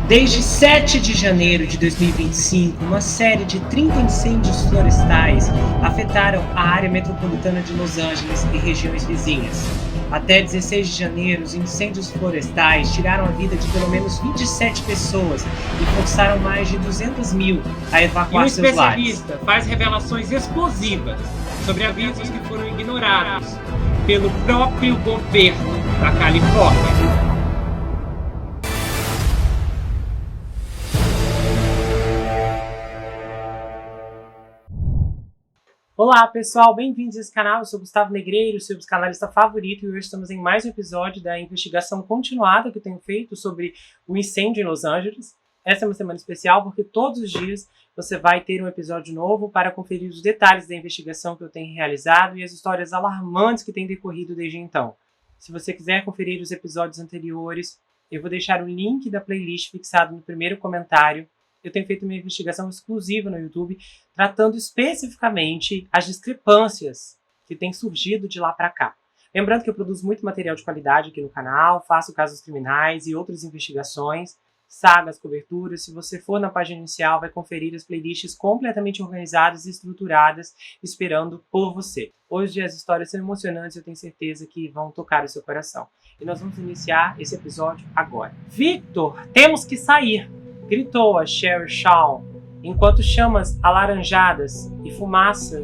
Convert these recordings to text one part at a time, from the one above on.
Desde 7 de janeiro de 2025, uma série de 30 incêndios florestais afetaram a área metropolitana de Los Angeles e regiões vizinhas. Até 16 de janeiro, os incêndios florestais tiraram a vida de pelo menos 27 pessoas e forçaram mais de 200 mil a evacuar seus lares. O especialista faz revelações explosivas sobre avisos que foram ignorados pelo próprio governo da Califórnia. Olá pessoal, bem-vindos a esse canal. Eu sou Gustavo Negreiro, seu psicanalista favorito, e hoje estamos em mais um episódio da investigação continuada que eu tenho feito sobre o incêndio em Los Angeles. Essa é uma semana especial porque todos os dias você vai ter um episódio novo para conferir os detalhes da investigação que eu tenho realizado e as histórias alarmantes que têm decorrido desde então. Se você quiser conferir os episódios anteriores, eu vou deixar o link da playlist fixado no primeiro comentário. Eu tenho feito uma investigação exclusiva no YouTube, tratando especificamente as discrepâncias que têm surgido de lá para cá. Lembrando que eu produzo muito material de qualidade aqui no canal, faço casos criminais e outras investigações, sagas, coberturas. Se você for na página inicial, vai conferir as playlists completamente organizadas e estruturadas, esperando por você. Hoje as histórias são emocionantes e eu tenho certeza que vão tocar o seu coração. E nós vamos iniciar esse episódio agora. Victor, temos que sair! Gritou a Sherry Shaw, enquanto chamas alaranjadas e fumaça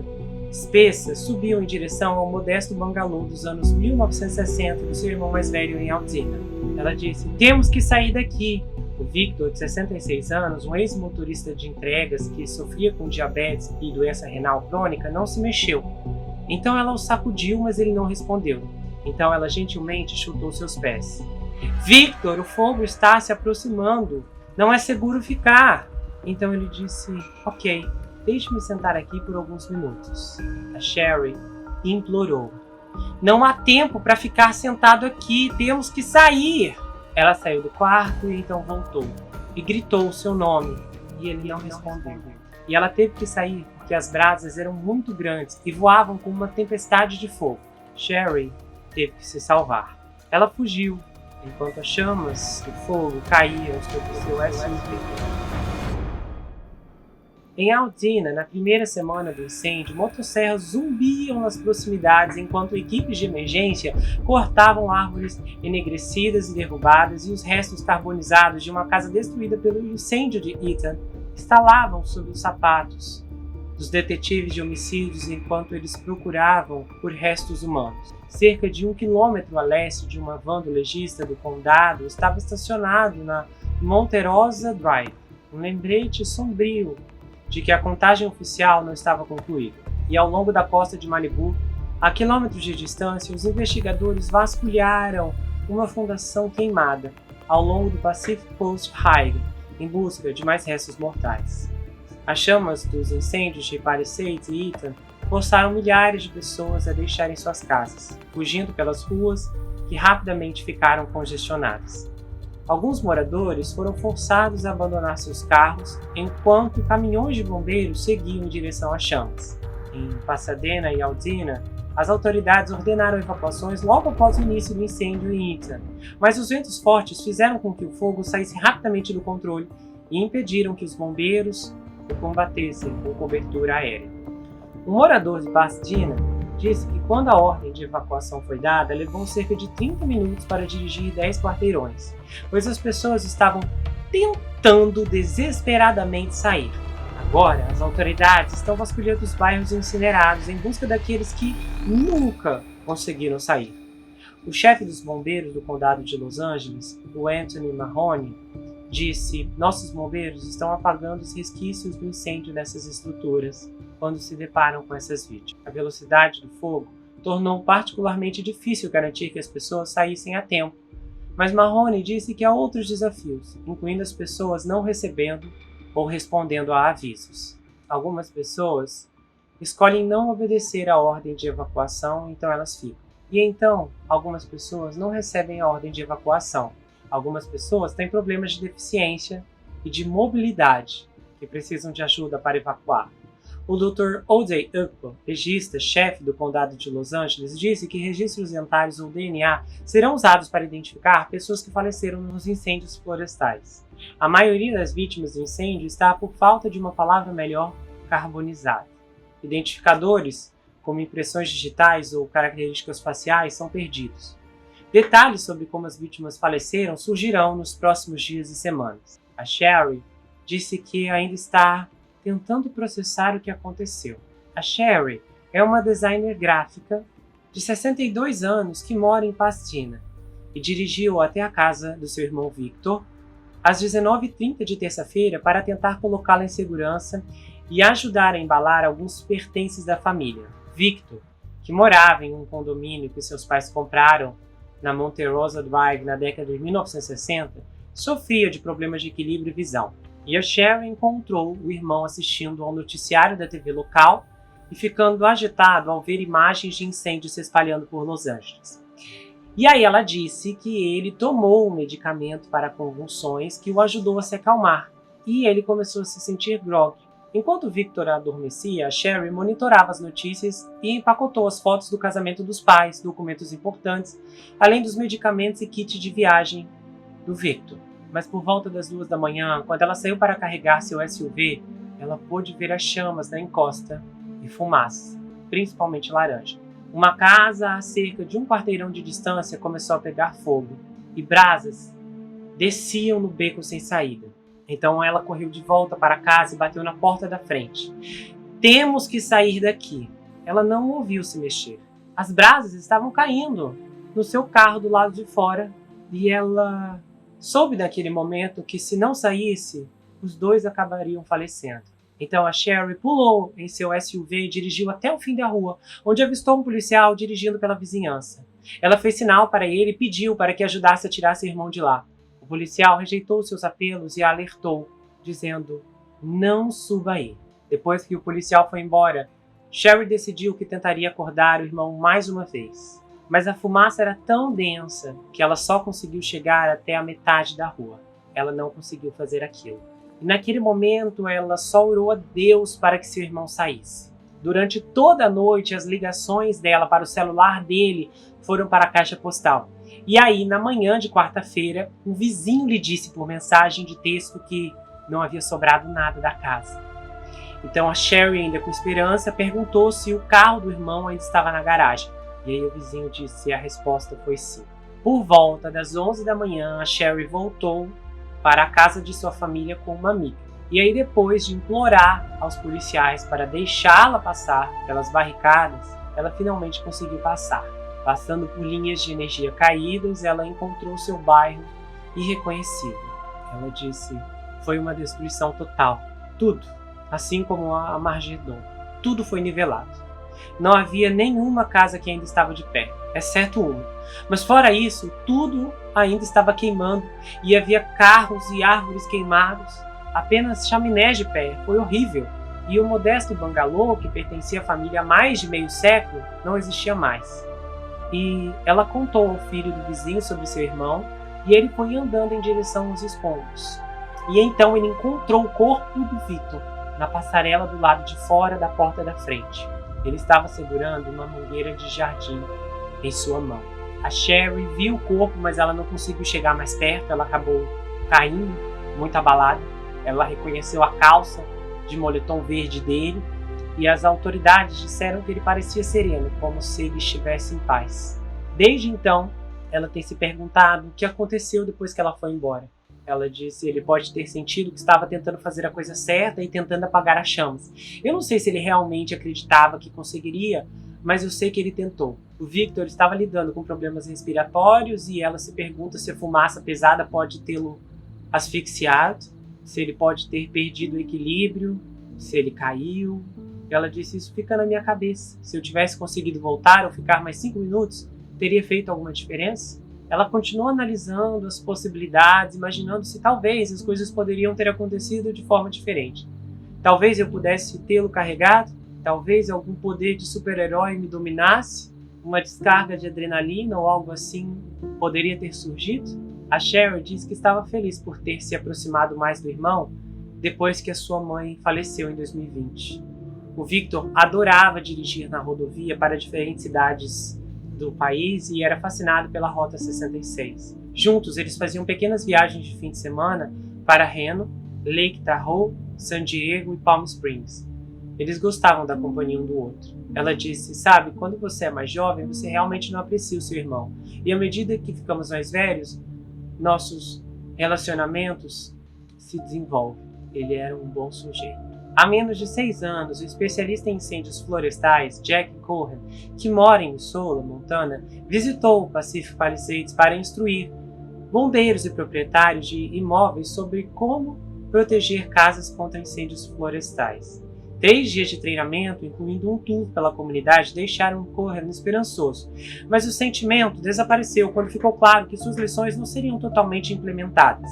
espessa subiam em direção ao modesto bangalô dos anos 1960 do seu irmão mais velho em Altoona. Ela disse: "Temos que sair daqui." O Victor, de 66 anos, um ex-motorista de entregas que sofria com diabetes e doença renal crônica, não se mexeu. Então ela o sacudiu, mas ele não respondeu. Então ela gentilmente chutou seus pés. "Victor, o fogo está se aproximando. Não é seguro ficar." Então ele disse: "Ok, deixe-me sentar aqui por alguns minutos." A Sherry implorou: "Não há tempo para ficar sentado aqui, temos que sair." Ela saiu do quarto e então voltou e gritou o seu nome, e ele não respondeu. E ela teve que sair porque as brasas eram muito grandes e voavam como uma tempestade de fogo. Sherry teve que se salvar. Ela fugiu, enquanto as chamas do fogo caíam sobre seu SUV. Em Altoona, na primeira semana do incêndio, motosserras zumbiam nas proximidades enquanto equipes de emergência cortavam árvores enegrecidas e derrubadas e os restos carbonizados de uma casa destruída pelo incêndio de Eaton estalavam sob os sapatos dos detetives de homicídios enquanto eles procuravam por restos humanos. Cerca de 1 quilômetro a leste de uma van do legista do condado estava estacionado na Monterosa Drive, um lembrete sombrio de que a contagem oficial não estava concluída. E ao longo da costa de Malibu, a quilômetros de distância, os investigadores vasculharam uma fundação queimada ao longo do Pacific Coast Highway em busca de mais restos mortais. As chamas dos incêndios de Palisades e Eaton forçaram milhares de pessoas a deixarem suas casas, fugindo pelas ruas que rapidamente ficaram congestionadas. Alguns moradores foram forçados a abandonar seus carros enquanto caminhões de bombeiros seguiam em direção às chamas. Em Pasadena e Altoona, as autoridades ordenaram evacuações logo após o início do incêndio em Eaton, mas os ventos fortes fizeram com que o fogo saísse rapidamente do controle e impediram que os bombeiros o combatessem com cobertura aérea. Um morador de Pasadena disse que quando a ordem de evacuação foi dada, levou cerca de 30 minutos para dirigir 10 quarteirões, pois as pessoas estavam tentando desesperadamente sair. Agora, as autoridades estão vasculhando os bairros incinerados em busca daqueles que nunca conseguiram sair. O chefe dos bombeiros do condado de Los Angeles, o Anthony Mahoney, disse: "Nossos bombeiros estão apagando os resquícios do incêndio nessas estruturas quando se deparam com essas vítimas." A velocidade do fogo tornou particularmente difícil garantir que as pessoas saíssem a tempo, mas Mahoney disse que há outros desafios, incluindo as pessoas não recebendo ou respondendo a avisos. Algumas pessoas escolhem não obedecer à ordem de evacuação, então elas ficam. E então, algumas pessoas não recebem a ordem de evacuação. Algumas pessoas têm problemas de deficiência e de mobilidade que precisam de ajuda para evacuar. O Dr. O.J. Upton, legista-chefe do condado de Los Angeles, disse que registros dentários ou DNA serão usados para identificar pessoas que faleceram nos incêndios florestais. A maioria das vítimas do incêndio está por falta de uma palavra melhor, carbonizada. Identificadores, como impressões digitais ou características faciais, são perdidos. Detalhes sobre como as vítimas faleceram surgirão nos próximos dias e semanas. A Sherry disse que ainda está tentando processar o que aconteceu. A Sherry é uma designer gráfica de 62 anos que mora em Pasadena e dirigiu até a casa do seu irmão Victor às 19h30 de terça-feira para tentar colocá-la em segurança e ajudar a embalar alguns pertences da família. Victor, que morava em um condomínio que seus pais compraram na Monte Rosa Drive na década de 1960, sofria de problemas de equilíbrio e visão. E a Sherry encontrou o irmão assistindo ao noticiário da TV local e ficando agitado ao ver imagens de incêndios se espalhando por Los Angeles. E aí ela disse que ele tomou um medicamento para convulsões que o ajudou a se acalmar, e ele começou a se sentir groggy. Enquanto Victor adormecia, a Sherry monitorava as notícias e empacotou as fotos do casamento dos pais, documentos importantes, além dos medicamentos e kit de viagem do Victor. Mas por volta das 2 da manhã, quando ela saiu para carregar seu SUV, ela pôde ver as chamas da encosta e fumaça, principalmente laranja. Uma casa a cerca de um quarteirão de distância começou a pegar fogo, e brasas desciam no beco sem saída. Então ela correu de volta para casa e bateu na porta da frente. "Temos que sair daqui." Ela não ouviu se mexer. As brasas estavam caindo no seu carro do lado de fora, e ela soube naquele momento que se não saísse, os dois acabariam falecendo. Então a Sherry pulou em seu SUV e dirigiu até o fim da rua, onde avistou um policial dirigindo pela vizinhança. Ela fez sinal para ele e pediu para que ajudasse a tirar seu irmão de lá. O policial rejeitou seus apelos e a alertou, dizendo: "Não suba aí." Depois que o policial foi embora, Sherry decidiu que tentaria acordar o irmão mais uma vez. Mas a fumaça era tão densa que ela só conseguiu chegar até a metade da rua. Ela não conseguiu fazer aquilo. E naquele momento ela só orou a Deus para que seu irmão saísse. Durante toda a noite, as ligações dela para o celular dele foram para a caixa postal. E aí, na manhã de quarta-feira, um vizinho lhe disse por mensagem de texto que não havia sobrado nada da casa. Então a Sherry, ainda com esperança, perguntou se o carro do irmão ainda estava na garagem. E aí o vizinho disse, e a resposta foi sim. Por volta das 11 da manhã, a Sherry voltou para a casa de sua família com uma amiga. E aí, depois de implorar aos policiais para deixá-la passar pelas barricadas, ela finalmente conseguiu passar. Passando por linhas de energia caídas, ela encontrou seu bairro irreconhecível. Ela disse, foi uma destruição total. Tudo, assim como a Margedon, tudo foi nivelado. Não havia nenhuma casa que ainda estava de pé, exceto uma. Mas fora isso, tudo ainda estava queimando e havia carros e árvores queimados. Apenas chaminés de pé, foi horrível. E o modesto bangalô, que pertencia à família há mais de meio século, não existia mais. E ela contou ao filho do vizinho sobre seu irmão, e ele foi andando em direção aos escombros. E então ele encontrou o corpo do Victor na passarela do lado de fora da porta da frente. Ele estava segurando uma mangueira de jardim em sua mão. A Sherry viu o corpo, mas ela não conseguiu chegar mais perto, ela acabou caindo, muito abalada. Ela reconheceu a calça de moletom verde dele e as autoridades disseram que ele parecia sereno, como se ele estivesse em paz. Desde então, ela tem se perguntado o que aconteceu depois que ela foi embora. Ela disse que ele pode ter sentido que estava tentando fazer a coisa certa e tentando apagar as chamas. Eu não sei se ele realmente acreditava que conseguiria, mas eu sei que ele tentou. O Victor estava lidando com problemas respiratórios e ela se pergunta se a fumaça pesada pode tê-lo asfixiado, se ele pode ter perdido o equilíbrio, se ele caiu. Ela disse, isso fica na minha cabeça. Se eu tivesse conseguido voltar ou ficar mais 5 minutos, teria feito alguma diferença? Ela continuou analisando as possibilidades, imaginando se talvez as coisas poderiam ter acontecido de forma diferente. Talvez eu pudesse tê-lo carregado, talvez algum poder de super-herói me dominasse, uma descarga de adrenalina ou algo assim poderia ter surgido. A Sherry disse que estava feliz por ter se aproximado mais do irmão depois que a sua mãe faleceu em 2020. O Victor adorava dirigir na rodovia para diferentes cidades do país e era fascinado pela Rota 66. Juntos, eles faziam pequenas viagens de fim de semana para Reno, Lake Tahoe, San Diego e Palm Springs. Eles gostavam da companhia um do outro. Ela disse, sabe, quando você é mais jovem, você realmente não aprecia o seu irmão. E à medida que ficamos mais velhos, nossos relacionamentos se desenvolvem. Ele era um bom sujeito. Há menos de 6 anos, o especialista em incêndios florestais, Jack Cohen, que mora em Missoula, Montana, visitou o Pacific Palisades para instruir bombeiros e proprietários de imóveis sobre como proteger casas contra incêndios florestais. 3 dias de treinamento, incluindo um tour pela comunidade, deixaram Cohen esperançoso, mas o sentimento desapareceu quando ficou claro que suas lições não seriam totalmente implementadas.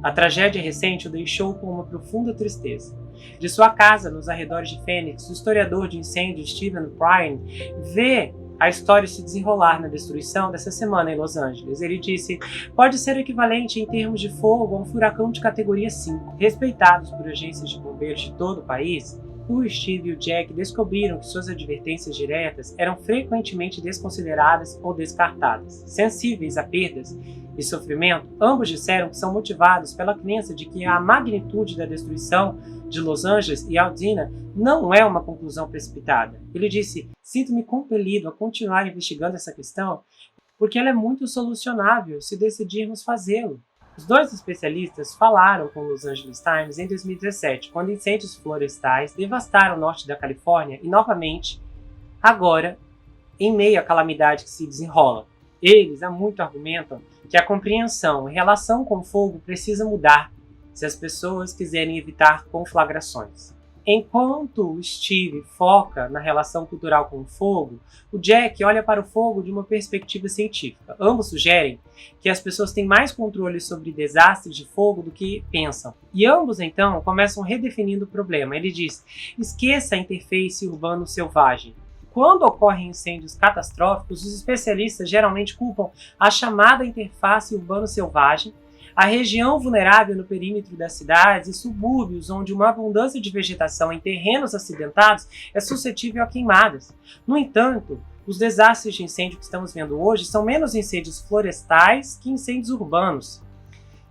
A tragédia recente o deixou com uma profunda tristeza. De sua casa nos arredores de Phoenix, o historiador de incêndios Stephen Prine vê a história se desenrolar na destruição dessa semana em Los Angeles. Ele disse, pode ser equivalente em termos de fogo a um furacão de categoria 5. Respeitados por agências de bombeiros de todo o país, o Steve e o Jack descobriram que suas advertências diretas eram frequentemente desconsideradas ou descartadas. Sensíveis a perdas e sofrimento, ambos disseram que são motivados pela crença de que a magnitude da destruição de Los Angeles e Aldina não é uma conclusão precipitada. Ele disse, sinto-me compelido a continuar investigando essa questão porque ela é muito solucionável se decidirmos fazê-lo. Os 2 especialistas falaram com o Los Angeles Times em 2017, quando incêndios florestais devastaram o norte da Califórnia e, novamente, agora, em meio à calamidade que se desenrola. Eles há muito argumentam que a compreensão em relação com o fogo precisa mudar se as pessoas quiserem evitar conflagrações. Enquanto o Steve foca na relação cultural com o fogo, o Jack olha para o fogo de uma perspectiva científica. Ambos sugerem que as pessoas têm mais controle sobre desastres de fogo do que pensam. E ambos, então, começam redefinindo o problema. Ele diz, esqueça a interface urbano-selvagem. Quando ocorrem incêndios catastróficos, os especialistas geralmente culpam a chamada interface urbano-selvagem, a região vulnerável no perímetro das cidades e subúrbios, onde uma abundância de vegetação em terrenos acidentados é suscetível a queimadas. No entanto, os desastres de incêndio que estamos vendo hoje são menos incêndios florestais que incêndios urbanos.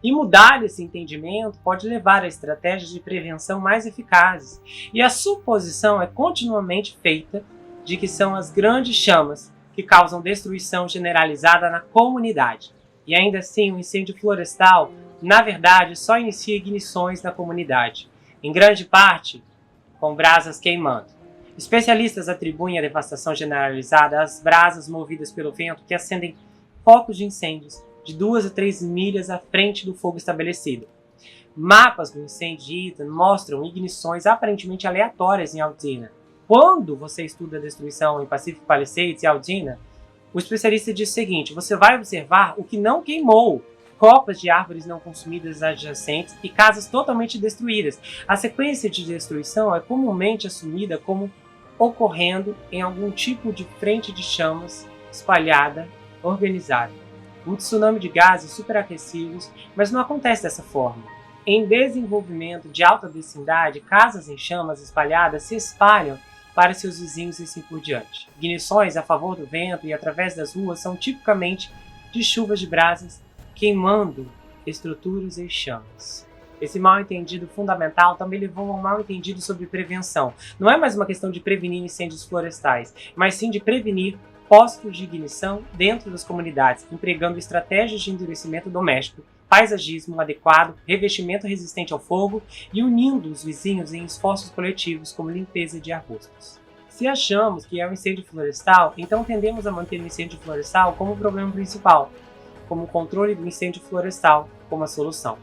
E mudar esse entendimento pode levar a estratégias de prevenção mais eficazes. E a suposição é continuamente feita de que são as grandes chamas que causam destruição generalizada na comunidade. E ainda assim, o incêndio florestal, na verdade, só inicia ignições na comunidade, em grande parte com brasas queimando. Especialistas atribuem a devastação generalizada às brasas movidas pelo vento que acendem focos de incêndios de 2 a 3 milhas à frente do fogo estabelecido. Mapas do incêndio de Eaton mostram ignições aparentemente aleatórias em Aldina. Quando você estuda a destruição em Pacific Palisades e Aldina, o especialista diz o seguinte, você vai observar o que não queimou, copas de árvores não consumidas adjacentes e casas totalmente destruídas. A sequência de destruição é comumente assumida como ocorrendo em algum tipo de frente de chamas espalhada, organizada. Um tsunami de gases superaquecidos, mas não acontece dessa forma. Em desenvolvimento de alta densidade, casas em chamas espalhadas se espalham para seus vizinhos e assim por diante. Ignições a favor do vento e através das ruas são tipicamente de chuvas de brasas queimando estruturas e chamas. Esse mal-entendido fundamental também levou a um mal-entendido sobre prevenção. Não é mais uma questão de prevenir incêndios florestais, mas sim de prevenir postos de ignição dentro das comunidades, empregando estratégias de endurecimento doméstico, paisagismo adequado, revestimento resistente ao fogo e unindo os vizinhos em esforços coletivos como limpeza de arbustos. Se achamos que é um incêndio florestal, então tendemos a manter o incêndio florestal como o problema principal, como o controle do incêndio florestal como a solução.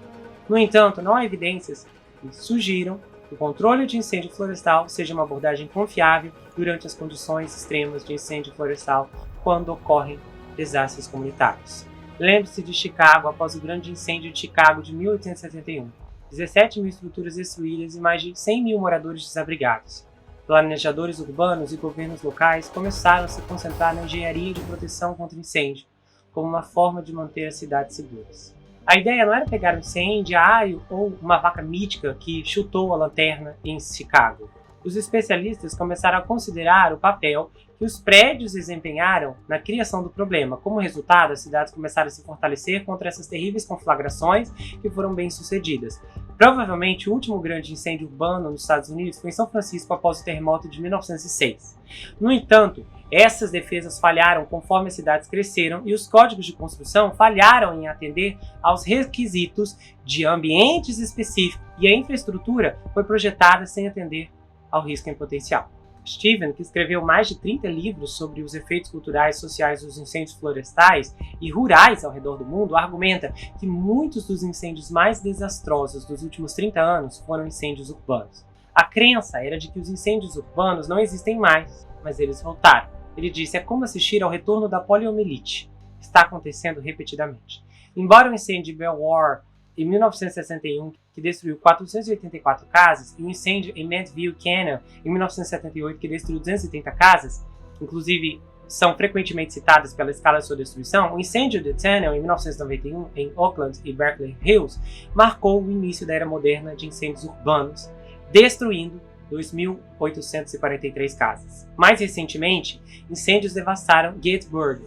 No entanto, não há evidências que sugiram que o controle de incêndio florestal seja uma abordagem confiável durante as condições extremas de incêndio florestal quando ocorrem desastres comunitários. Lembre-se de Chicago após o grande incêndio de Chicago de 1871. 17 mil estruturas destruídas e mais de 100 mil moradores desabrigados. Planejadores urbanos e governos locais começaram a se concentrar na engenharia de proteção contra incêndio, como uma forma de manter as cidades seguras. A ideia não era pegar um incendiário ou uma vaca mítica que chutou a lanterna em Chicago. os especialistas começaram a considerar o papel que os prédios desempenharam na criação do problema. Como resultado, as cidades começaram a se fortalecer contra essas terríveis conflagrações que foram bem-sucedidas. Provavelmente o último grande incêndio urbano nos Estados Unidos foi em São Francisco após o terremoto de 1906. No entanto, essas defesas falharam conforme as cidades cresceram e os códigos de construção falharam em atender aos requisitos de ambientes específicos e a infraestrutura foi projetada sem atender ao risco em potencial. Stephen, que escreveu mais de 30 livros sobre os efeitos culturais e sociais dos incêndios florestais e rurais ao redor do mundo, argumenta que muitos dos incêndios mais desastrosos dos últimos 30 anos foram incêndios urbanos. A crença era de que os incêndios urbanos não existem mais, mas eles voltaram. Ele disse: é como assistir ao retorno da poliomielite. Está acontecendo repetidamente. Embora o incêndio de Belvoir em 1961, que destruiu 484 casas, e o incêndio em Mantville Canyon, em 1978, que destruiu 230 casas, inclusive são frequentemente citadas pela escala de sua destruição, o incêndio de Tunnel, em 1991, em Oakland e Berkeley Hills, marcou o início da era moderna de incêndios urbanos, destruindo 2.843 casas. Mais recentemente, incêndios devastaram Gettysburg,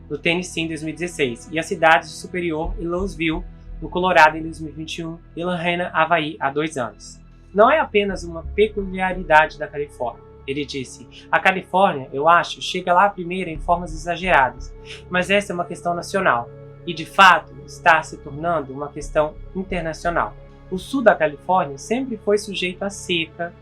no Tennessee, em 2016, e as cidades de Superior e Louisville, no Colorado, em 2021, e Lahaina, Havaí, há 2 anos. Não é apenas uma peculiaridade da Califórnia. Ele disse: a Califórnia, eu acho, chega lá primeiro em formas exageradas, mas essa é uma questão nacional, e de fato está se tornando uma questão internacional. O sul da Califórnia sempre foi sujeito à seca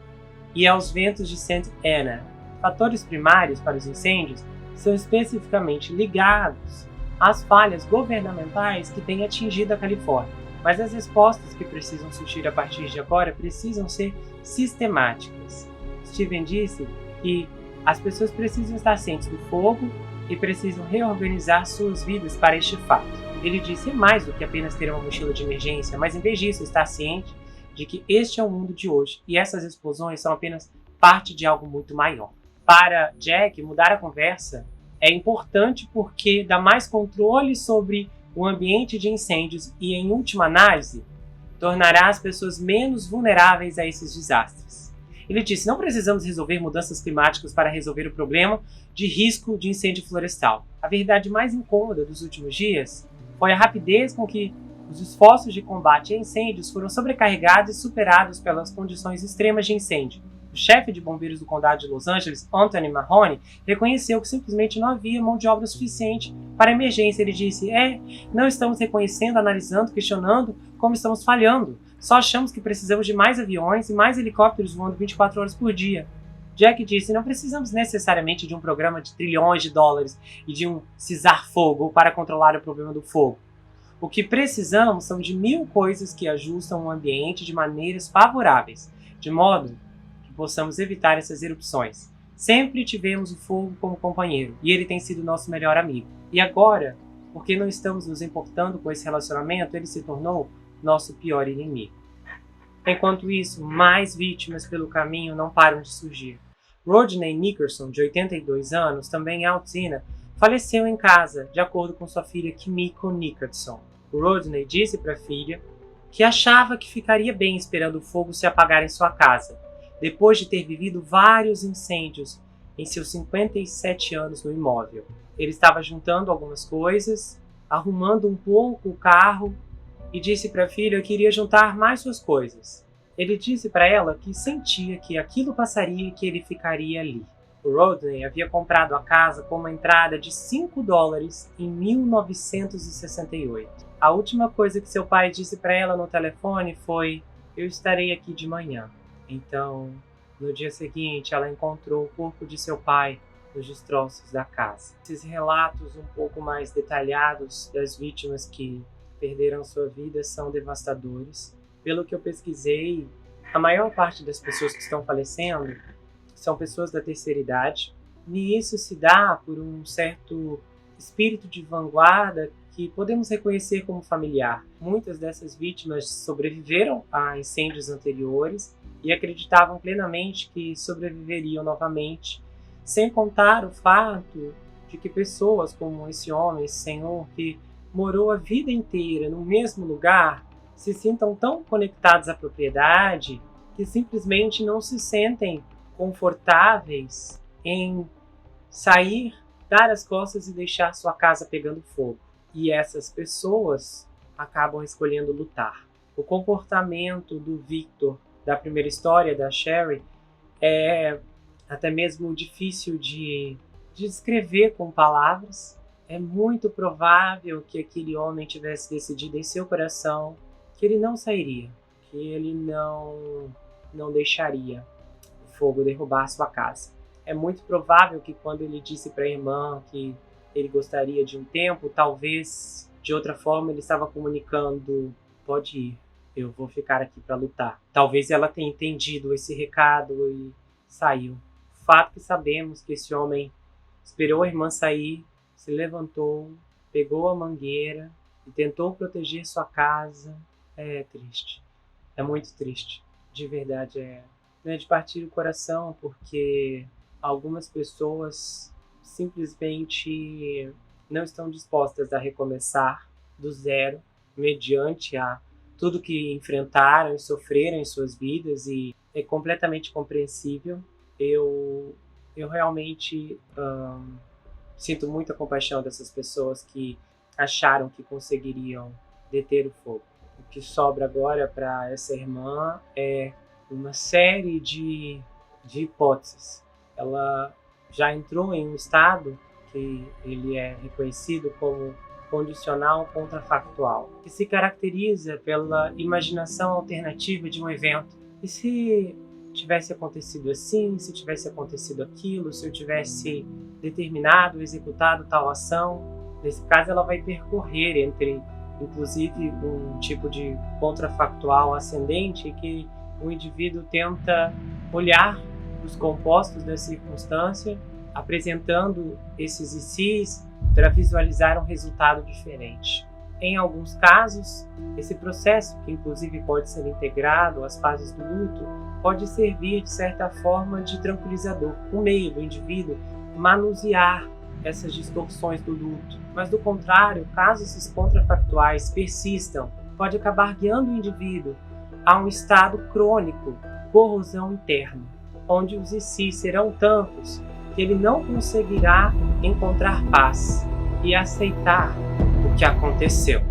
e aos ventos de Santa Ana. Fatores primários para os incêndios são especificamente ligados às falhas governamentais que têm atingido a Califórnia, mas as respostas que precisam surgir a partir de agora precisam ser sistemáticas. Stephen disse que as pessoas precisam estar cientes do fogo e precisam reorganizar suas vidas para este fato. Ele disse: é mais do que apenas ter uma mochila de emergência, mas em vez disso estar ciente de que este é o mundo de hoje e essas explosões são apenas parte de algo muito maior. Para Jack, mudar a conversa é importante porque dá mais controle sobre o ambiente de incêndios e, em última análise, tornará as pessoas menos vulneráveis a esses desastres. Ele disse: não precisamos resolver mudanças climáticas para resolver o problema de risco de incêndio florestal. A verdade mais incômoda dos últimos dias foi a rapidez com que os esforços de combate a incêndios foram sobrecarregados e superados pelas condições extremas de incêndio. O chefe de bombeiros do condado de Los Angeles, Anthony Mahoney, reconheceu que simplesmente não havia mão de obra suficiente para a emergência. Ele disse: não estamos reconhecendo, analisando, questionando como estamos falhando. Só achamos que precisamos de mais aviões e mais helicópteros voando 24 horas por dia. Jack disse: não precisamos necessariamente de um programa de trilhões de dólares e de um cessar-fogo para controlar o problema do fogo. O que precisamos são de 1000 coisas que ajustam o ambiente de maneiras favoráveis, de modo que possamos evitar essas erupções. Sempre tivemos o fogo como companheiro, e ele tem sido nosso melhor amigo. E agora, porque não estamos nos importando com esse relacionamento, ele se tornou nosso pior inimigo. Enquanto isso, mais vítimas pelo caminho não param de surgir. Rodney Nickerson, de 82 anos, também em Altoona, faleceu em casa, de acordo com sua filha Kimiko Nickerson. Rodney disse para a filha que achava que ficaria bem esperando o fogo se apagar em sua casa, depois de ter vivido vários incêndios em seus 57 anos no imóvel. Ele estava juntando algumas coisas, arrumando um pouco o carro e disse para a filha que iria juntar mais suas coisas. Ele disse para ela que sentia que aquilo passaria e que ele ficaria ali. O Rodney havia comprado a casa com uma entrada de $5 em 1968. A última coisa que seu pai disse para ela no telefone foi: eu estarei aqui de manhã. Então, no dia seguinte, ela encontrou o corpo de seu pai nos destroços da casa. Esses relatos um pouco mais detalhados das vítimas que perderam sua vida são devastadores. Pelo que eu pesquisei, a maior parte das pessoas que estão falecendo são pessoas da terceira idade, e isso se dá por um certo espírito de vanguarda que podemos reconhecer como familiar. Muitas dessas vítimas sobreviveram a incêndios anteriores e acreditavam plenamente que sobreviveriam novamente, sem contar o fato de que pessoas como esse homem, esse senhor, que morou a vida inteira no mesmo lugar, se sintam tão conectados à propriedade que simplesmente não se sentem confortáveis em sair, dar as costas e deixar sua casa pegando fogo. E essas pessoas acabam escolhendo lutar. O comportamento do Victor, da primeira história, da Sherry, é até mesmo difícil de descrever com palavras. É muito provável que aquele homem tivesse decidido em seu coração que ele não sairia, que ele não deixaria o fogo derrubar sua casa. É muito provável que quando ele disse para a irmã que ele gostaria de um tempo, talvez de outra forma ele estava comunicando: pode ir, eu vou ficar aqui para lutar. Talvez ela tenha entendido esse recado e saiu. O fato que sabemos que esse homem esperou a irmã sair, se levantou, pegou a mangueira e tentou proteger sua casa. É triste. É muito triste. De verdade, é de partir o coração, porque algumas pessoas simplesmente não estão dispostas a recomeçar do zero, mediante a tudo que enfrentaram e sofreram em suas vidas, e é completamente compreensível. Eu realmente sinto muita compaixão dessas pessoas que acharam que conseguiriam deter o fogo. O que sobra agora para essa irmã é uma série de hipóteses. Ela já entrou em um estado que ele é reconhecido como condicional contrafactual, que se caracteriza pela imaginação alternativa de um evento. E se tivesse acontecido assim, se tivesse acontecido aquilo, se eu tivesse determinado, executado tal ação, nesse caso ela vai percorrer entre, inclusive, um tipo de contrafactual ascendente que o indivíduo tenta olhar os compostos da circunstância, apresentando esses ICs para visualizar um resultado diferente. Em alguns casos, esse processo, que inclusive pode ser integrado às fases do luto, pode servir de certa forma de tranquilizador, um meio do indivíduo manusear essas distorções do luto. Mas do contrário, caso esses contrafactuais persistam, pode acabar guiando o indivíduo a um estado crônico, corrosão interna, onde os ICs serão tantos que ele não conseguirá encontrar paz e aceitar o que aconteceu.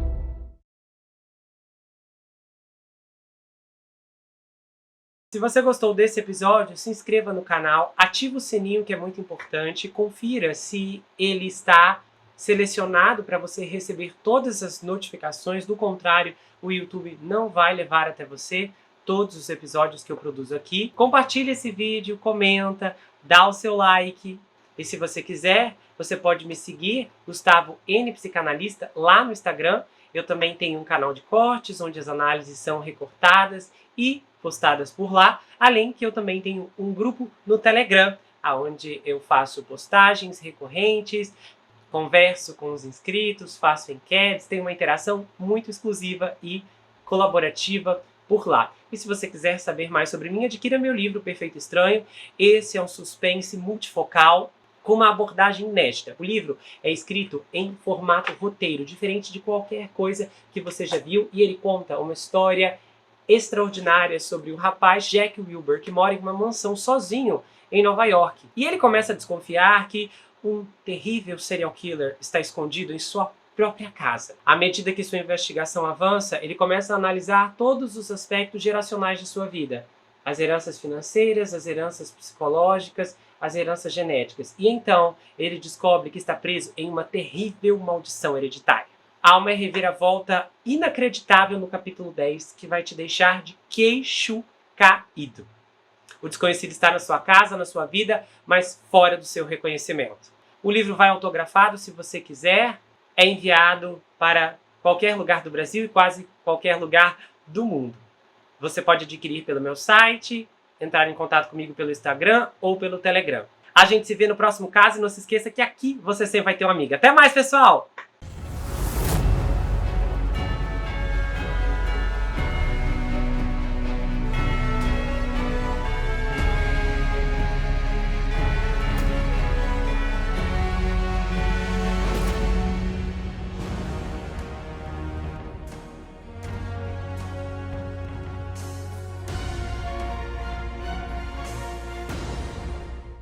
Se você gostou desse episódio, se inscreva no canal, ative o sininho, que é muito importante, confira se ele está selecionado para você receber todas as notificações. Do contrário, o YouTube não vai levar até você todos os episódios que eu produzo aqui. Compartilhe esse vídeo, comenta, dá o seu like. E se você quiser, você pode me seguir, Gustavo N Psicanalista, lá no Instagram. Eu também tenho um canal de cortes, onde as análises são recortadas e postadas por lá. Além que eu também tenho um grupo no Telegram, onde eu faço postagens recorrentes, converso com os inscritos, faço enquetes, tenho uma interação muito exclusiva e colaborativa por lá. E se você quiser saber mais sobre mim, adquira meu livro Perfeito Estranho. Esse é um suspense multifocal com uma abordagem inédita. O livro é escrito em formato roteiro, diferente de qualquer coisa que você já viu, e ele conta uma história extraordinária sobre o rapaz Jack Wilbur, que mora em uma mansão sozinho em Nova York. E ele começa a desconfiar que um terrível serial killer está escondido em sua própria casa. À medida que sua investigação avança, ele começa a analisar todos os aspectos geracionais de sua vida. As heranças financeiras, as heranças psicológicas, as heranças genéticas. E então, ele descobre que está preso em uma terrível maldição hereditária. Há uma reviravolta inacreditável no capítulo 10 que vai te deixar de queixo caído. O desconhecido está na sua casa, na sua vida, mas fora do seu reconhecimento. O livro vai autografado, se você quiser. É enviado para qualquer lugar do Brasil e quase qualquer lugar do mundo. Você pode adquirir pelo meu site, entrar em contato comigo pelo Instagram ou pelo Telegram. A gente se vê no próximo caso e não se esqueça que aqui você sempre vai ter uma amiga. Até mais, pessoal!